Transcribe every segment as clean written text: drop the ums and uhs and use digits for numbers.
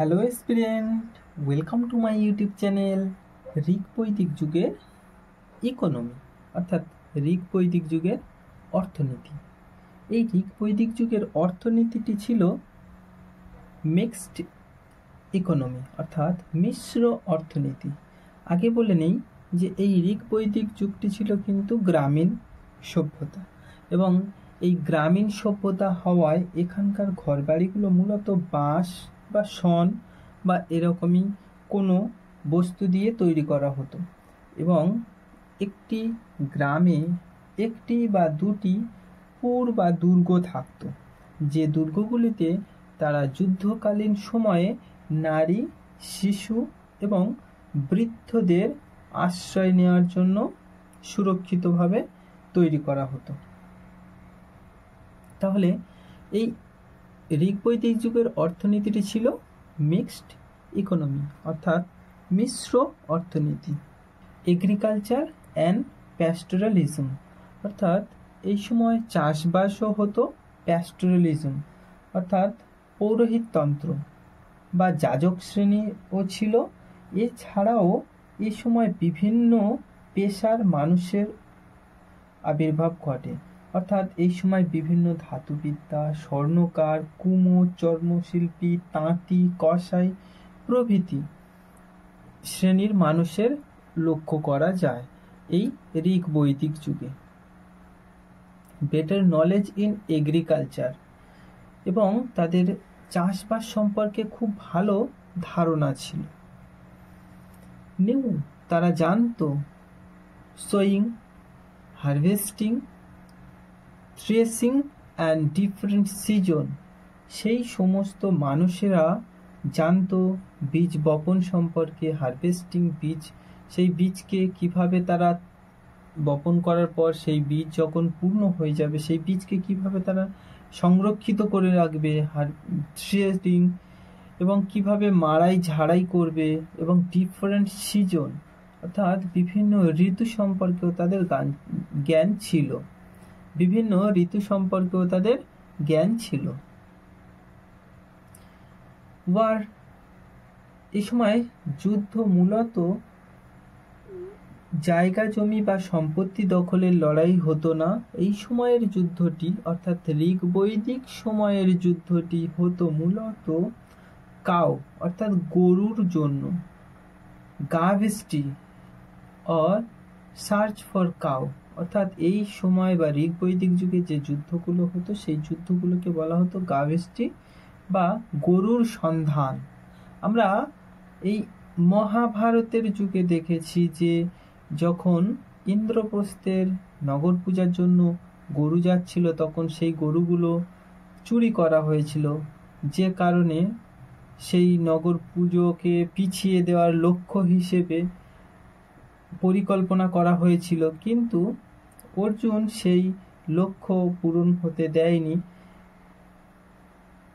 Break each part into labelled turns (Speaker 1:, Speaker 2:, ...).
Speaker 1: Hello student, welcome to my YouTube channel ঋক বৈদিক যুগের ইকোনমি অর্থাৎ ঋক বৈদিক যুগের অর্থনীতি। এই ঋক বৈদিক যুগের অর্থনীতিটি ছিল মিক্সড ইকোনমি অর্থাৎ মিশ্র অর্থনীতি। আগে বলে নেই যে এই ঋক বৈদিক যুগটি ছিল কিন্তু গ্রামীণ সভ্যতা, এবং এই গ্রামীণ সভ্যতা হওয়ায় এখানকার ঘরবাড়িগুলো মূলত বাঁশ বা শন বা এরকমই কোনো বস্তু দিয়ে তৈরি করা হতো, এবং একটি গ্রামে একটি বা দুটি পুর বা দুর্গ থাকত, যে দুর্গগুলিতে তারা যুদ্ধকালীন সময়ে নারী, শিশু এবং বৃদ্ধদের আশ্রয় নেওয়ার জন্য সুরক্ষিতভাবে তৈরি করা হতো। তাহলে এই ঋক বৈদিক যুগের অর্থনীতিটি ছিল মিক্সড ইকোনমি অর্থাৎ মিশ্র অর্থনীতি। এগ্রিকালচার অ্যান্ড প্যাস্টোরালিজম অর্থাৎ এই সময় চাষবাসও হতো, প্যাস্টোরালিজম অর্থাৎ পৌরোহিততন্ত্র বা যাজক শ্রেণীও ছিল। এছাড়াও এই সময় বিভিন্ন পেশার মানুষের আবির্ভাব ঘটে, অর্থাৎ এই সময় বিভিন্ন ধাতুবিদ্যা, স্বর্ণকার, কুমোর, চর্মশিল্পী, তাঁতি, কসাই প্রভৃতি শ্রেণীর মানুষের লক্ষ্য করা যায় এই ঋক বৈদিক যুগে। বেটার নলেজ ইন এগ্রিকালচার এবং তাদের চাষবাস সম্পর্কে খুব ভালো ধারণা ছিল। তারা জানতো sewing, harvesting, threshing and different season. সেই সমস্ত মানুষেরা জানতো বীজ বপন সম্পর্কে, হারভেস্টিং বীজ, সেই বীজকে কিভাবে তারা বপন করার পর সেই বীজ যখন পূর্ণ হয়ে যাবে সেই বীজকে কিভাবে তারা সংরক্ষিত করে রাখবে, থ্রেসিং এবং কিভাবে মাড়াই ঝাড়াই করবে, এবং ডিফারেন্ট সিজন অর্থাৎ বিভিন্ন ঋতু সম্পর্কেও তাদের জ্ঞান ছিল। বিভিন্ন ঋতু সম্পর্কেও তাদের জ্ঞান ছিল। ওয়ার, এই সময় যুদ্ধ মূলত জায়গা জমি বা সম্পত্তি দখলের লড়াই হতো না। এই সময়ের যুদ্ধটি অর্থাৎ ঋক বৈদিক সময়ের যুদ্ধটি হতো মূলত কাউ অর্থাৎ গরুর জন্য, গাভেস্টি অর সার্চ ফর কাউ অর্থাৎ এই সময় বা ঋক বৈদিক যুগে যে যুদ্ধগুলো হতো সেই যুদ্ধগুলোকে বলা হতো গাভেস্টি বা গরুর সন্ধান। আমরা এই মহাভারতের যুগে দেখেছি যে যখন ইন্দ্রপ্রস্থের নগর পূজার জন্য গরু যাচ্ছিল তখন সেই গরুগুলো চুরি করা হয়েছিল, যে কারণে সেই নগর পুজোকে পিছিয়ে দেওয়ার লক্ষ্য হিসেবে পরিকল্পনা করা হয়েছিল, কিন্তু অর্জুন সেই লক্ষ্য পূরণ হতে দেয়নি।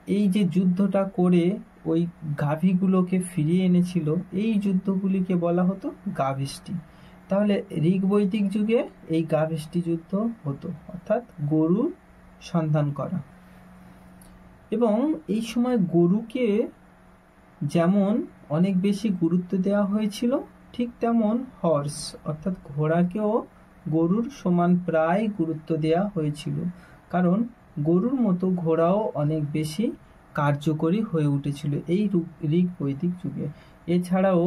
Speaker 1: এই যে যুদ্ধটা করে ওই গাভীগুলোকে ফিরিয়ে এনেছিল, এই যুদ্ধগুলিকে বলা হতো গাভেস্টি। তাহলে ঋক বৈদিক যুগে এই গাভেস্টি যুদ্ধ হতো অর্থাৎ গরুর সন্ধান করা। এবং এই সময় গরুকে যেমন অনেক বেশি গুরুত্ব দেওয়া হয়েছিল, ঠিক তেমন হর্স অর্থাৎ ঘোড়াকেও গরুর সমান প্রায় গুরুত্ব দেওয়া হয়েছিল, কারণ গরুর মতো ঘোড়াও অনেক বেশি কার্যকরী হয়ে উঠেছিল এই ঋক বৈদিক যুগে। এছাড়াও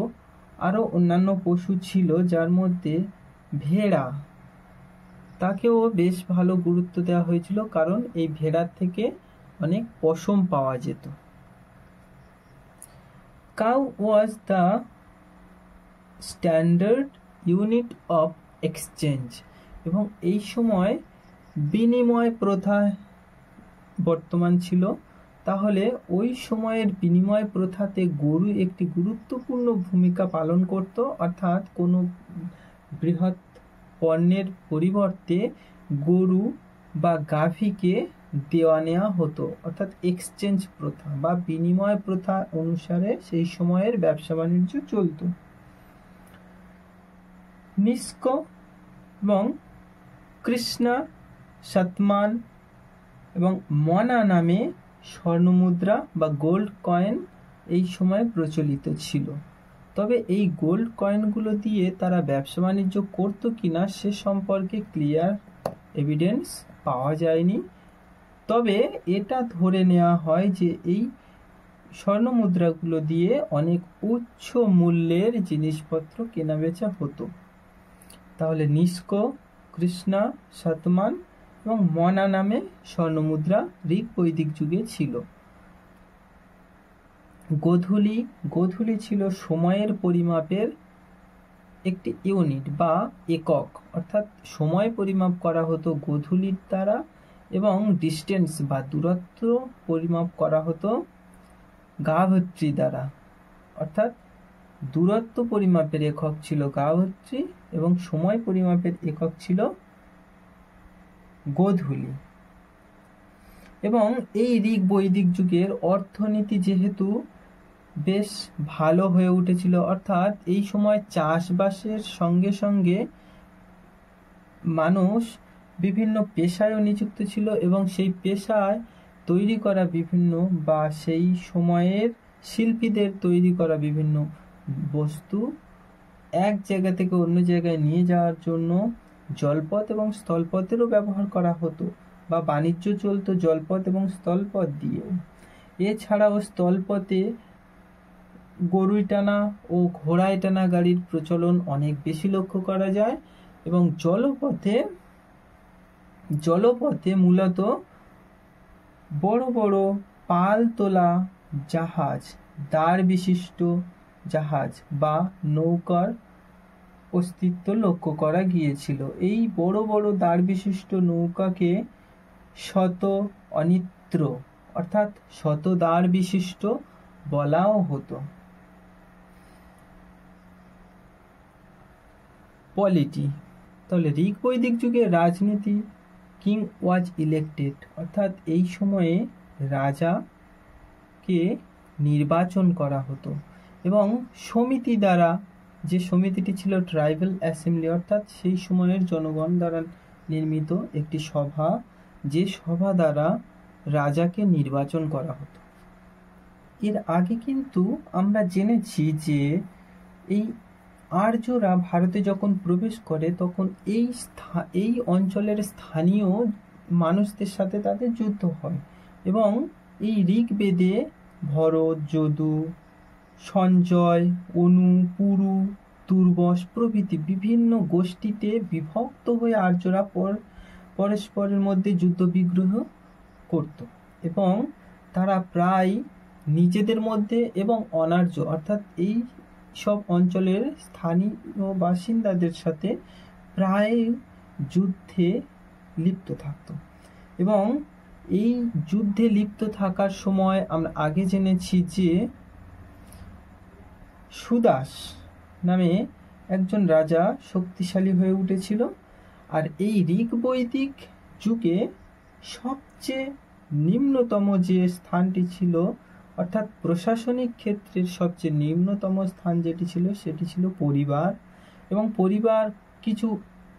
Speaker 1: আরও অন্যান্য পশু ছিল, যার মধ্যে ভেড়া, তাকেও বেশ ভালো গুরুত্ব দেওয়া হয়েছিল, কারণ এই ভেড়ার থেকে অনেক পশম পাওয়া যেত। Cow was the standard unit of exchange এবং এই সময় বিনিময় প্রথা বর্তমান ছিল। তাহলে ওই সময়ের বিনিময় প্রথাতে গরু একটি গুরুত্বপূর্ণ ভূমিকা পালন করত, অর্থাৎ কোনো বৃহৎ পণ্যের পরিবর্তে গরু বা গাভীকে দেওয়া নেওয়া হতো, অর্থাৎ এক্সচেঞ্জ প্রথা বা বিনিময় প্রথা অনুসারে সেই সময়ের ব্যবসা বাণিজ্য চলত। নিষ্ক এবং কৃষ্ণা, শতমান এবং মনা নামে স্বর্ণমুদ্রা বা গোল্ড কয়েন এই সময় প্রচলিত ছিল। তবে এই গোল্ড কয়েনগুলো দিয়ে তারা ব্যবসা বাণিজ্য করতো কিনা সে সম্পর্কে ক্লিয়ার এভিডেন্স পাওয়া যায়নি। তবে এটা ধরে নেওয়া হয় যে এই স্বর্ণ মুদ্রাগুলো দিয়ে অনেক উচ্চ মূল্যের জিনিসপত্র কেনাবেচা হতো। তাহলে নিস্কো, কৃষ্ণা, শতমান এবং মনা নামে স্বর্ণ মুদ্রা ঋক বৈদিক যুগে ছিল। গোধূলি ছিল সময়ের পরিমাপের একটি ইউনিট বা একক, অর্থাৎ সময় পরিমাপ করা হতো গোধূলির দ্বারা এবং ডিস্টেন্স বা দূরত্ব পরিমাপ করা হতো গাভত্রী দ্বারা। অর্থাৎ দূরত্ব পরিমাপের একক ছিল গাভত্রী এবং সময় পরিমাপের একক ছিল গোধূলি। এবং এই ঋক বৈদিক যুগের অর্থনীতি যেহেতু বেশ ভালো হয়ে উঠেছিল, অর্থাৎ এই সময় চাষবাসের সঙ্গে সঙ্গে মানুষ বিভিন্ন পেশায়ও নিযুক্ত ছিল এবং সেই পেশায় তৈরি করা বিভিন্ন বা সেই সময়ের শিল্পীদের তৈরি করা বিভিন্ন বস্তু এক জায়গা থেকে অন্য জায়গায় নিয়ে যাওয়ার জন্য জলপথ এবং স্থলপথেরও ব্যবহার করা হতো বা বাণিজ্য চলতো জলপথ এবং স্থলপথ দিয়েও। এছাড়াও স্থলপথে গরুই টানা ও ঘোড়ায় টানা গাড়ির প্রচলন অনেক বেশি লক্ষ্য করা যায় এবং জলপথে মূলত বড় বড় পাল তোলা জাহাজ, দাঁড় বিশিষ্ট জাহাজ বা নৌকার অস্তিত্ব লক্ষ্য করা গিয়েছিল। এই বড় বড় দাঁড় বিশিষ্ট নৌকাকে শত অনিত্র অর্থাৎ শত দাঁড় বিশিষ্ট বলাও হতো। পলিটি, তাহলে ঋক বৈদিক যুগে রাজনীতি কিং ওয়াজ ইলেক্টেড, অর্থাৎ এই সময়ে রাজাকে নির্বাচন করা হতো এবং সমিতি দ্বারা, যে সমিতিটি ছিল ট্রাইবাল অ্যাসেম্বলি, অর্থাৎ সেই সময়ের জনগণ দ্বারা নির্মিত একটি সভা, যে সভা দ্বারা রাজাকে নির্বাচন করা হতো। এর আগে কিন্তু আমরা জেনেছি যে এই আর্যরা ভারতে যখন প্রবেশ করে তখন এই অঞ্চলের স্থানীয় মানুষদের সাথে তাদের যুদ্ধ হয় এবং এই ঋগ্বেদে ভরত, যদু, সঞ্জয়, অনু, পুরু, দুর্বস প্রভৃতি বিভিন্ন গোষ্ঠীতে বিভক্ত হয়ে আর্যরা পরস্পরের মধ্যে যুদ্ধ বিগ্রহ করত এবং তারা প্রায় নিজেদের মধ্যে এবং অনার্য অর্থাৎ এই সব অঞ্চলের স্থানীয় বাসিন্দাদের সাথে প্রায় যুদ্ধে লিপ্ত থাকত এবং এই যুদ্ধে লিপ্ত থাকার সময় আমরা আগে জেনেছি যে সুদাস নামে একজন রাজা শক্তিশালী হয়ে উঠেছিল। আর এই ঋক বৈদিক যুগে সবচেয়ে নিম্নতম যে স্থানটি ছিল, অর্থাৎ প্রশাসনিক ক্ষেত্রের সবচেয়ে নিম্নতম স্থান যেটি ছিল সেটি ছিল পরিবার। এবং পরিবার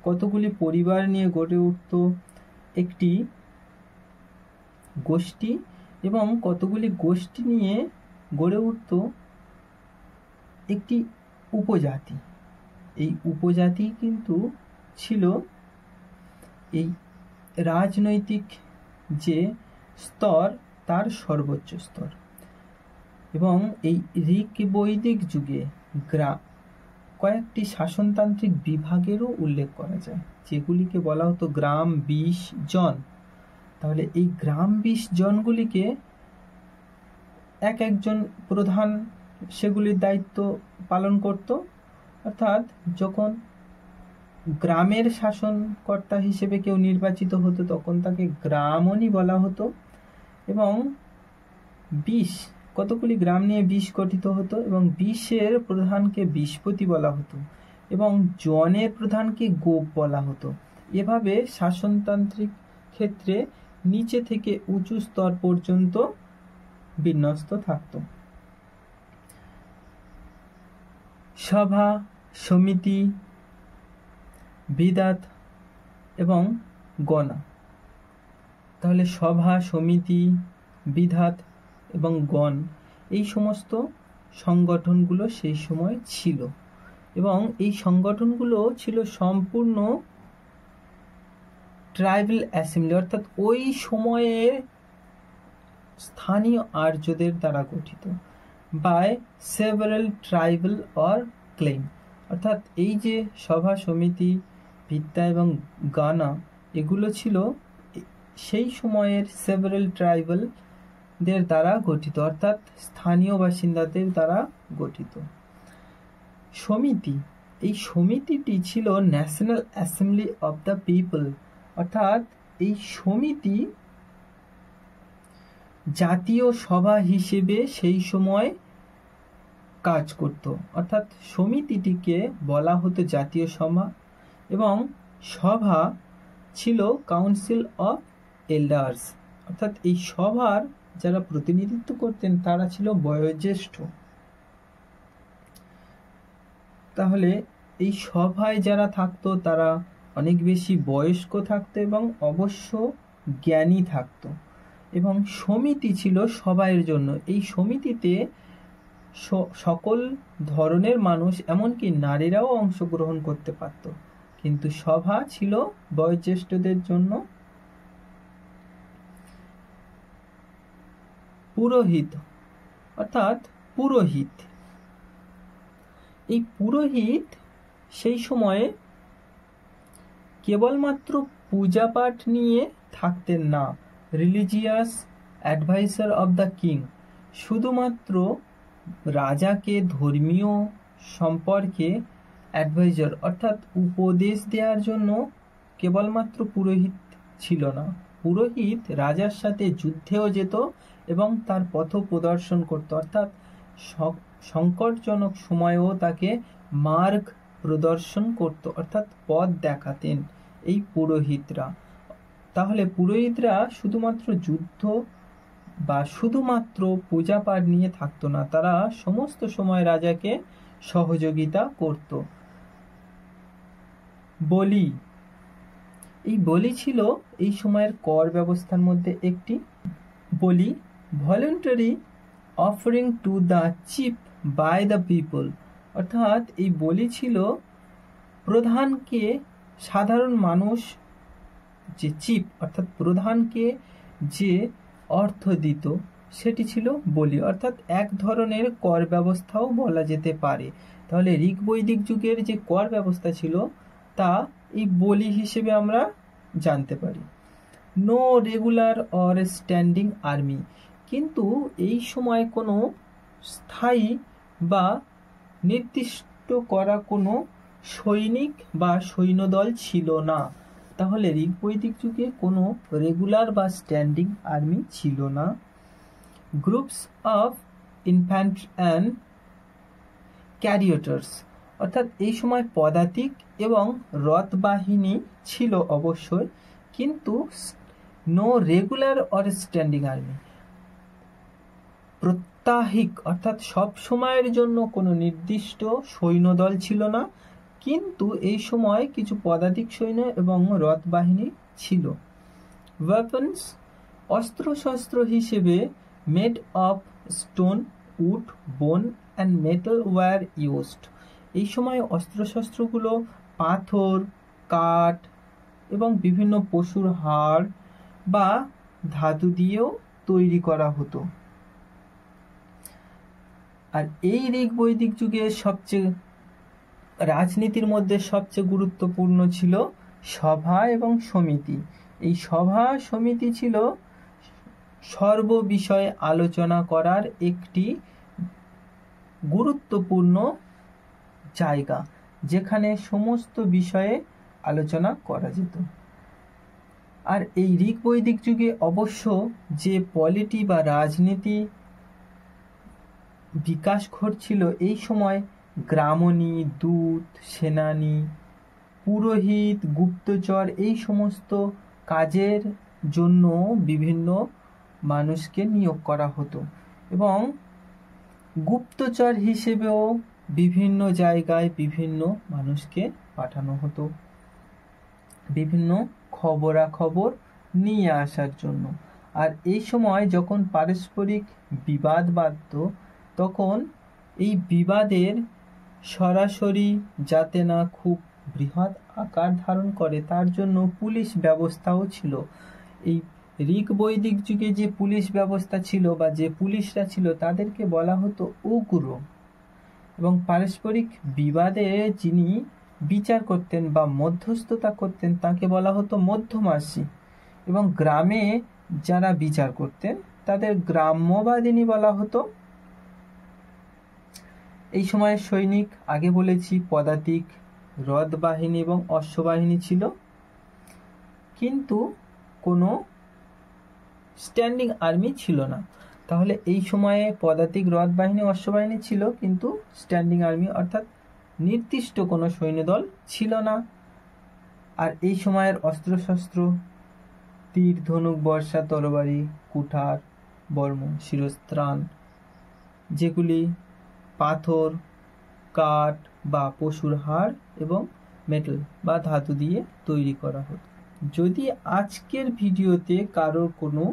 Speaker 1: কতগুলি পরিবার নিয়ে গড়ে উঠত একটি গোষ্ঠী এবং কতগুলি গোষ্ঠী নিয়ে গড়ে উঠত একটি উপজাতি। এই উপজাতি কিন্তু ছিল এই রাজনৈতিক যে স্তর তার সর্বোচ্চ স্তর। এবং এই ঋক বৈদিক যুগে কয়েকটি শাসনতান্ত্রিক বিভাগেরও উল্লেখ করা যায়, যেগুলিকে বলা হতো গ্রাম 20 জন। তাহলে এই গ্রাম 20 জনগুলিকে একজন প্রধান সেগুলির দায়িত্ব পালন করত, অর্থাৎ যখন গ্রামের শাসনকর্তা হিসেবে কেউ নির্বাচিত হতো তখন তাকে গ্রামণী বলা হতো। এবং 20 কতগুলি গ্রাম নিয়ে 20 গঠিত হতো এবং 20-এর প্রধানকে বিশপতি বলা হতো এবং জনের প্রধানকে গোপ বলা হতো। এভাবে শাসনতান্ত্রিক ক্ষেত্রে নিচে থেকে উঁচু স্তর পর্যন্ত বিন্যস্ত থাকত। সভা, সমিতি, বিদাত এবং গণা। তাহলে সভা, সমিতি, বিধাত এবং গণ এই সমস্ত সংগঠনগুলো সেই সময় ছিল, এবং এই সংগঠনগুলো ছিল সম্পূর্ণ ট্রাইবাল অ্যাসেম্বলি, অর্থাৎ ওই সময়ের স্থানীয় আর্যদের দ্বারা গঠিত, by several tribal or claim. অর্থাৎ এই যে সভা সমিতি, ভিত্তা এবং গানা, এগুলো ছিল সেই সময়ের সেভারাল ট্রাইবালদের দ্বারা গঠিত, অর্থাৎ স্থানীয় বাসিন্দাদের দ্বারা গঠিত। সমিতি, এই সমিতিটি ছিল national assembly of the people, অর্থাৎ এই সমিতি জাতীয় সভা হিসেবে সেই সময় কাজ করত, অর্থাৎ সমিতিটিকে বলা হতো জাতীয় সভা, এবং সভা ছিল কাউন্সিল অফ এল্ডার্স, অর্থাৎ এই সভার যারা প্রতিনিধিত্ব করতেন তারা ছিল বয়োজ্যেষ্ঠ। তাহলে এই সভায় যারা থাকতো তারা অনেক বেশি বয়স্ক থাকতো এবং অবশ্য জ্ঞানী থাকতো, এবং সমিতি ছিল সবাইয়ের জন্য। এই সমিতিতে সকল ধরনের মানুষ, এমনকি নারীরাও অংশগ্রহণ করতে পারত, কিন্তু সভা ছিল বয়োজ্যেষ্ঠদের জন্য। পুরোহিত, অর্থাৎ পুরোহিত, এই পুরোহিত সেই সময়ে কেবলমাত্র পূজা পাঠ নিয়ে থাকতেন না, religious adviser of the king, শুধুমাত্র রাজাকে ধর্মীয় সম্পর্কে অ্যাডভাইজার অর্থাৎ উপদেশ দেওয়ার জন্য কেবলমাত্র পুরোহিত ছিল না, পুরোহিত রাজার সাথে যুদ্ধেও যেত এবং তার পথ প্রদর্শন করত, অর্থাৎ সংকটজনক সময়েও তাকে মার্গ প্রদর্শন করত, অর্থাৎ পথ দেখাতেন এই পুরোহিতরা। তাহলে পুরোহিতরা শুধুমাত্র যুদ্ধ বা শুধুমাত্র পূজা পাঠ নিয়ে থাকতো না, তারা সমস্ত সময় রাজাকে সহযোগিতা করত। বলি, এই বলি ছিল এই সময়ের কর ব্যবস্থার মধ্যে একটি। বলি voluntary offering to the chief by the people, অর্থাৎ এই বলি ছিল প্রধানকে, সাধারণ মানুষ যে চিফ অর্থাৎ প্রধানকে যে অর্থ দিত সেটি ছিল বলি, অর্থাৎ এক ধরনের কর ব্যবস্থাও বলা যেতে পারে। তাহলে ঋক বৈদিক যুগের যে কর ব্যবস্থা ছিল তা এই বলি হিসেবে আমরা জানতে পারি। No regular or standing army, কিন্তু এই সময় কোনো স্থায়ী বা নির্দিষ্ট করা কোনো সৈনিক বা সৈন্যদল ছিল না। তাহলে ঋক বৈদিক যুগে কোনো রেগুলার বা স্ট্যান্ডিং আর্মি ছিল না। গ্রুপস অফ ইনফ্যান্ট্রি অ্যান্ড ক্যারিয়েটার্স, অর্থাৎ এই সময় পদাতিক এবং রথ বাহিনী ছিল অবশ্যই, কিন্তু no regular or standing army, প্রত্যাহিক অর্থাৎ সব সময়ের জন্য কোনো নির্দিষ্ট সৈন্যদল ছিল না, কিন্তু এই সময় কিছু পদাতিক সৈন্য এবং রথ বাহিনী ছিল। ওয়েপন্স, অস্ত্রশস্ত্র হিসেবে made of stone, wood, bone and metal were used, এই সময় অস্ত্রশস্ত্রগুলো পাথর, কাঠ এবং বিভিন্ন পশুর হাড় বা ধাতু দিয়েও তৈরি করা হতো। আর এই ঋক বৈদিক যুগে সবচেয়ে রাজনীতির মধ্যে সবচেয়ে গুরুত্বপূর্ণ ছিল সভা এবং সমিতি। এই সভা সমিতি ছিল সর্ব বিষয়ে আলোচনা করার একটি গুরুত্বপূর্ণ জায়গা, যেখানে সমস্ত বিষয়ে আলোচনা করা যেত। আর এই ঋক বৈদিক যুগে অবশ্য যে পলিটি বা রাজনীতি বিকাশ ঘটছিল, এই সময় গ্রামণী, দূত, সেনানী, পুরোহিত, গুপ্তচর, এই সমস্ত কাজের জন্য বিভিন্ন মানুষকে নিয়োগ করা হতো, এবং গুপ্তচর হিসেবেও বিভিন্ন জায়গায় বিভিন্ন মানুষকে পাঠানো হতো বিভিন্ন খবরাখবর নিয়ে আসার জন্য। আর এই সময় যখন পারস্পরিক বিবাদ বাধত তখন এই বিবাদের সরাসরি যাতে না খুব বৃহৎ আকার ধারণ করে তার জন্য পুলিশ ব্যবস্থাও ছিল। এই ঋক বৈদিক যুগে যে পুলিশ ব্যবস্থা ছিল বা যে পুলিশরা ছিল তাদেরকে বলা হতো উগ্র, এবং পারস্পরিক বিবাদে যিনি বিচার করতেন বা মধ্যস্থতা করতেন তাকে বলা হতো মধ্যমাসী, এবং গ্রামে যারা বিচার করতেন তাদের গ্রাম্যবাদিনী বলা হতো। এই সময় সৈনিক আগে বলেছি পদাতিক, রথ বাহিনী এবং অশ্ববাহিনী ছিল, কিন্তু কোনো স্ট্যান্ডিং আর্মি ছিল না। তাহলে এই সময়ে পদাতিক, রথ বাহিনী, অশ্ববাহিনী ছিল, কিন্তু স্ট্যান্ডিং আর্মি অর্থাৎ নির্দিষ্ট কোনো সৈন্যদল ছিল না। আর এই সময়ের অস্ত্রশস্ত্র তীর, ধনুক, বর্ষা, তরবারি, কুঠার, বর্ম, শিরস্ত্রাণ, যেগুলি পাথর, কাঠ বা পশুর হাড় এবং মেটাল বা ধাতু দিয়ে তৈরি করা হতো। যদি আজকের ভিডিওতে কারোর কোনো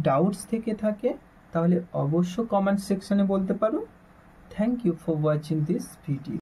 Speaker 1: ডাউটস থেকে থাকে তাহলে অবশ্য কমেন্ট সেকশনে বলতে পারো। Thank you for watching this video.